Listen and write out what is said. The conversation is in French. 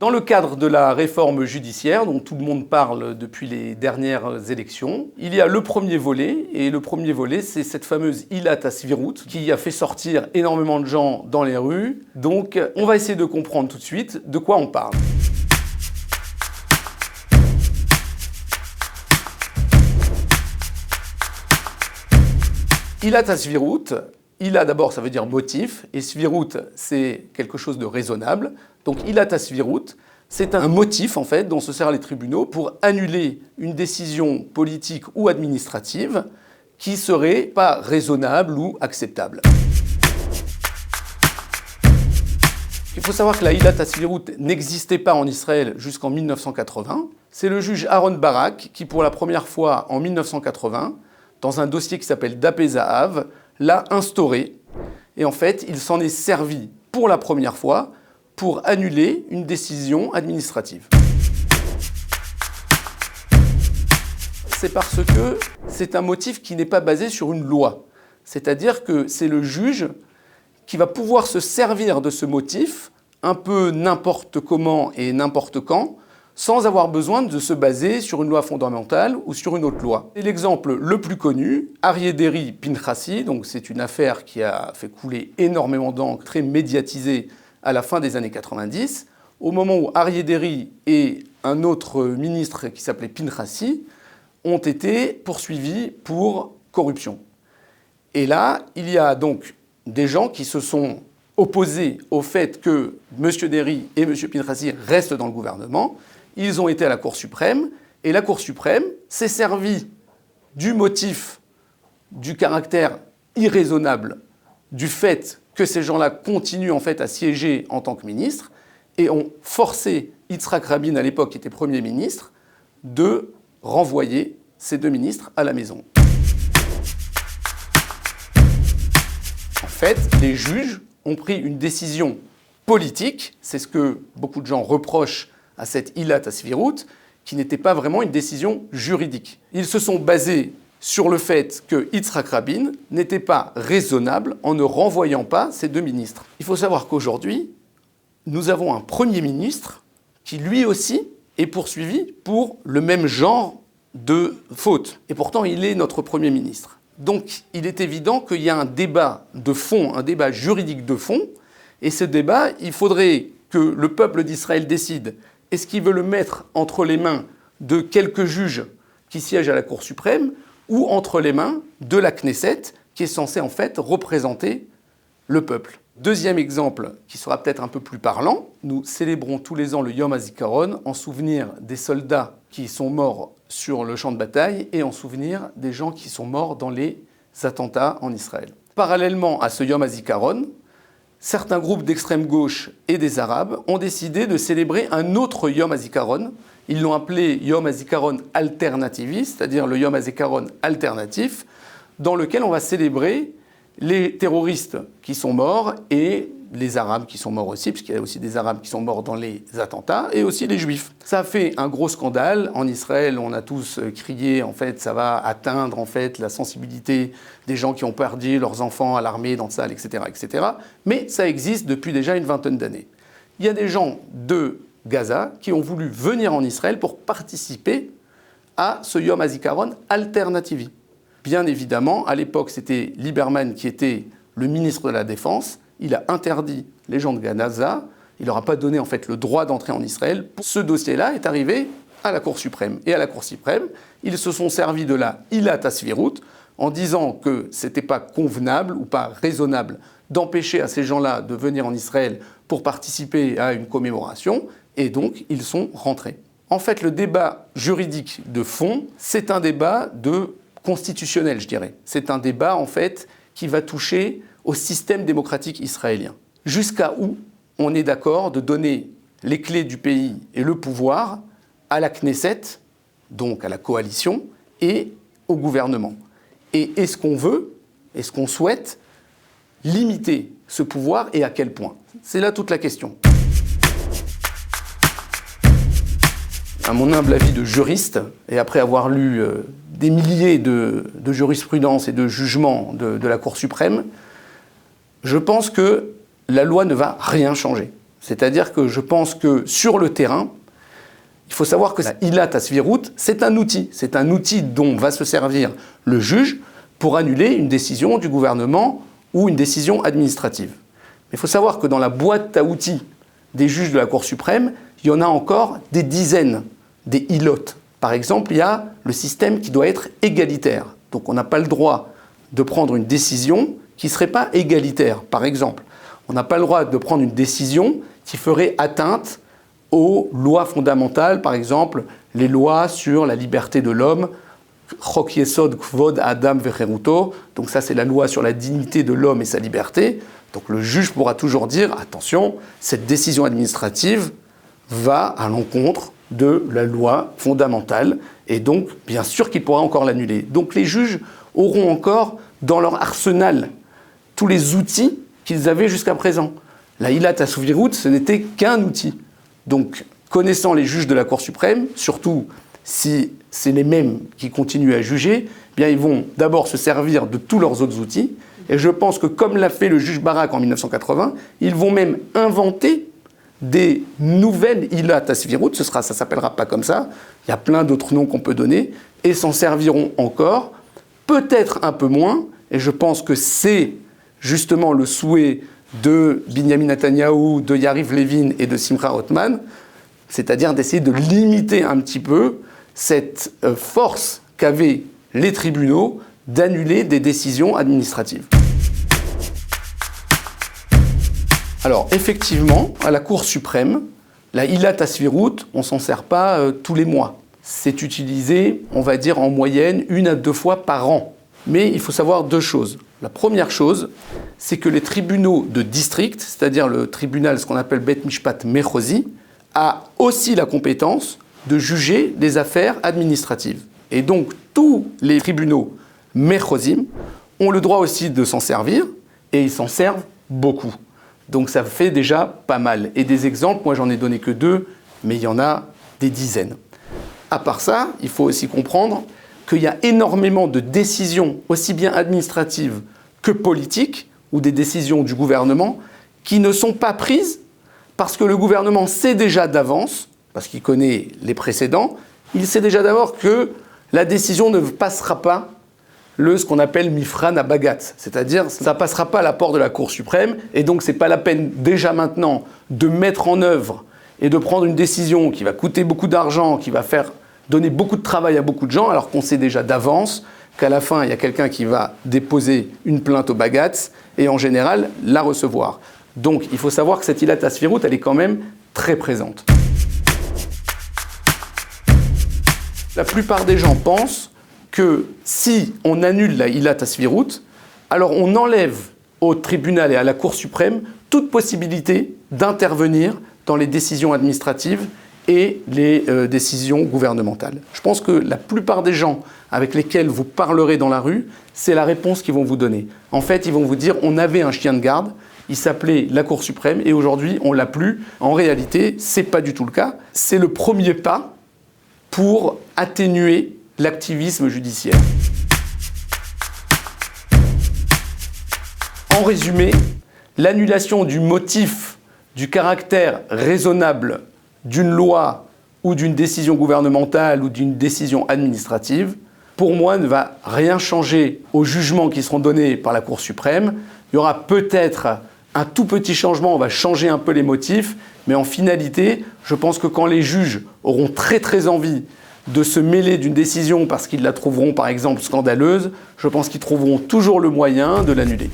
Dans le cadre de la réforme judiciaire, dont tout le monde parle depuis les dernières élections, il y a le premier volet, et le premier volet, c'est cette fameuse Ilat HaSvirut, qui a fait sortir énormément de gens dans les rues. Donc, on va essayer de comprendre tout de suite de quoi on parle. Ilat HaSvirut, Ila d'abord ça veut dire motif, et Svirut c'est quelque chose de raisonnable. Donc Ilat HaSvirut, c'est un motif en fait dont se servent les tribunaux pour annuler une décision politique ou administrative qui serait pas raisonnable ou acceptable. Il faut savoir que la Ilat HaSvirut n'existait pas en Israël jusqu'en 1980. C'est le juge Aaron Barak qui pour la première fois en 1980, dans un dossier qui s'appelle Dapé Zahav, l'a instauré. Et en fait, il s'en est servi pour la première fois pour annuler une décision administrative. C'est parce que c'est un motif qui n'est pas basé sur une loi. C'est-à-dire que c'est le juge qui va pouvoir se servir de ce motif un peu n'importe comment et n'importe quand, sans avoir besoin de se baser sur une loi fondamentale ou sur une autre loi. Et l'exemple le plus connu, Aryeh Deri Pinchasi, donc c'est une affaire qui a fait couler énormément d'encre, très médiatisée à la fin des années 90, au moment où Aryeh Deri et un autre ministre qui s'appelait Pinchasi ont été poursuivis pour corruption. Et là, il y a donc des gens qui se sont opposés au fait que M. Deri et M. Pinchasi restent dans le gouvernement. Ils ont été à la Cour suprême, et la Cour suprême s'est servie du motif du caractère irraisonnable du fait que ces gens-là continuent en fait à siéger en tant que ministres, et ont forcé Yitzhak Rabin, à l'époque qui était Premier ministre, de renvoyer ces deux ministres à la maison. En fait, les juges ont pris une décision politique, c'est ce que beaucoup de gens reprochent à cette Ilat HaSvirut, qui n'était pas vraiment une décision juridique. Ils se sont basés sur le fait que Yitzhak Rabin n'était pas raisonnable en ne renvoyant pas ces deux ministres. Il faut savoir qu'aujourd'hui, nous avons un Premier ministre qui lui aussi est poursuivi pour le même genre de faute. Et pourtant, il est notre Premier ministre. Donc, il est évident qu'il y a un débat de fond, un débat juridique de fond, et ce débat, il faudrait que le peuple d'Israël décide. Est-ce qu'il veut le mettre entre les mains de quelques juges qui siègent à la Cour suprême ou entre les mains de la Knesset qui est censée en fait représenter le peuple? Deuxième exemple qui sera peut-être un peu plus parlant, nous célébrons tous les ans le Yom HaZikaron en souvenir des soldats qui sont morts sur le champ de bataille et en souvenir des gens qui sont morts dans les attentats en Israël. Parallèlement à ce Yom HaZikaron, certains groupes d'extrême gauche et des Arabes ont décidé de célébrer un autre Yom HaZikaron. Ils l'ont appelé Yom HaZikaron alternativiste, c'est-à-dire le Yom HaZikaron alternatif, dans lequel on va célébrer les terroristes qui sont morts et les Arabes qui sont morts aussi, puisqu'il y a aussi des Arabes qui sont morts dans les attentats, et aussi les Juifs. Ça a fait un gros scandale. En Israël, on a tous crié, en fait, ça va atteindre en fait, la sensibilité des gens qui ont perdu leurs enfants à l'armée, dans le salle, etc., etc. Mais ça existe depuis déjà une vingtaine d'années. Il y a des gens de Gaza qui ont voulu venir en Israël pour participer à ce Yom HaZikaron alternativi. Bien évidemment, à l'époque, c'était Lieberman qui était le ministre de la Défense. Il a interdit les gens de Gaza, il leur a pas donné en fait le droit d'entrer en Israël. Ce dossier-là est arrivé à la Cour suprême. Et à la Cour suprême, ils se sont servis de la Ilat HaSvirut en disant que c'était pas convenable ou pas raisonnable d'empêcher à ces gens-là de venir en Israël pour participer à une commémoration, et donc ils sont rentrés. En fait, le débat juridique de fond, c'est un débat constitutionnel, je dirais. C'est un débat en fait qui va toucher au système démocratique israélien. Jusqu'à où on est d'accord de donner les clés du pays et le pouvoir à la Knesset, donc à la coalition, et au gouvernement. Et est-ce qu'on veut, est-ce qu'on souhaite limiter ce pouvoir et à quel point? C'est là toute la question. À mon humble avis de juriste, et après avoir lu des milliers de jurisprudences et de jugements de la Cour suprême, je pense que la loi ne va rien changer. C'est-à-dire que je pense que sur le terrain, il faut savoir que la ilat hasvirut, c'est un outil dont va se servir le juge pour annuler une décision du gouvernement ou une décision administrative. Mais il faut savoir que dans la boîte à outils des juges de la Cour suprême, il y en a encore des dizaines, des ilot. Par exemple, il y a le système qui doit être égalitaire. Donc on n'a pas le droit de prendre une décision qui ne serait pas égalitaire. Par exemple, on n'a pas le droit de prendre une décision qui ferait atteinte aux lois fondamentales, par exemple les lois sur la liberté de l'homme, Chok Yesod Kvod Adam Vecheruto, donc ça c'est la loi sur la dignité de l'homme et sa liberté. Donc le juge pourra toujours dire, attention, cette décision administrative va à l'encontre de la loi fondamentale, et donc bien sûr qu'il pourra encore l'annuler. Donc les juges auront encore dans leur arsenal tous les outils qu'ils avaient jusqu'à présent. La ilat hasvirut, ce n'était qu'un outil. Donc, connaissant les juges de la Cour suprême, surtout si c'est les mêmes qui continuent à juger, eh bien ils vont d'abord se servir de tous leurs autres outils. Et je pense que comme l'a fait le juge Barak en 1980, ils vont même inventer des nouvelles ilat hasvirut. Ça s'appellera pas comme ça. Il y a plein d'autres noms qu'on peut donner et s'en serviront encore, peut-être un peu moins. Et je pense que c'est justement le souhait de Binyamin Netanyahou, de Yariv Levin et de Simcha Rothman, c'est-à-dire d'essayer de limiter un petit peu cette force qu'avaient les tribunaux d'annuler des décisions administratives. Alors, effectivement, à la Cour suprême, la ilat hasvirut, on ne s'en sert pas tous les mois. C'est utilisé, on va dire, en moyenne 1 à 2 fois par an. Mais il faut savoir 2 choses. La première chose, c'est que les tribunaux de district, c'est-à-dire le tribunal, ce qu'on appelle Bet Mishpat Mechozi, a aussi la compétence de juger des affaires administratives. Et donc, tous les tribunaux Mechozim ont le droit aussi de s'en servir, et ils s'en servent beaucoup. Donc ça fait déjà pas mal. Et des exemples, moi j'en ai donné que 2, mais il y en a des dizaines. À part ça, il faut aussi comprendre qu'il y a énormément de décisions, aussi bien administratives que politiques, ou des décisions du gouvernement, qui ne sont pas prises parce que le gouvernement sait déjà d'avance, parce qu'il connaît les précédents, il sait déjà d'abord que la décision ne passera pas ce qu'on appelle Mifran à Bagat, c'est-à-dire ça ne passera pas à la porte de la Cour suprême, et donc c'est pas la peine déjà maintenant de mettre en œuvre et de prendre une décision qui va coûter beaucoup d'argent, qui va faire donner beaucoup de travail à beaucoup de gens, alors qu'on sait déjà d'avance qu'à la fin, il y a quelqu'un qui va déposer une plainte au Bagatz et en général la recevoir. Donc il faut savoir que cette ilat hasvirut, elle est quand même très présente. La plupart des gens pensent que si on annule la ilat hasvirut, alors on enlève au tribunal et à la Cour suprême toute possibilité d'intervenir dans les décisions administratives et les décisions gouvernementales. Je pense que la plupart des gens avec lesquels vous parlerez dans la rue, c'est la réponse qu'ils vont vous donner. En fait, ils vont vous dire, on avait un chien de garde, il s'appelait la Cour suprême, et aujourd'hui, on ne l'a plus. En réalité, ce n'est pas du tout le cas. C'est le premier pas pour atténuer l'activisme judiciaire. En résumé, l'annulation du motif du caractère raisonnable d'une loi ou d'une décision gouvernementale ou d'une décision administrative, pour moi, ne va rien changer aux jugements qui seront donnés par la Cour suprême. Il y aura peut-être un tout petit changement, on va changer un peu les motifs, mais en finalité, je pense que quand les juges auront très très envie de se mêler d'une décision parce qu'ils la trouveront par exemple scandaleuse, je pense qu'ils trouveront toujours le moyen de l'annuler.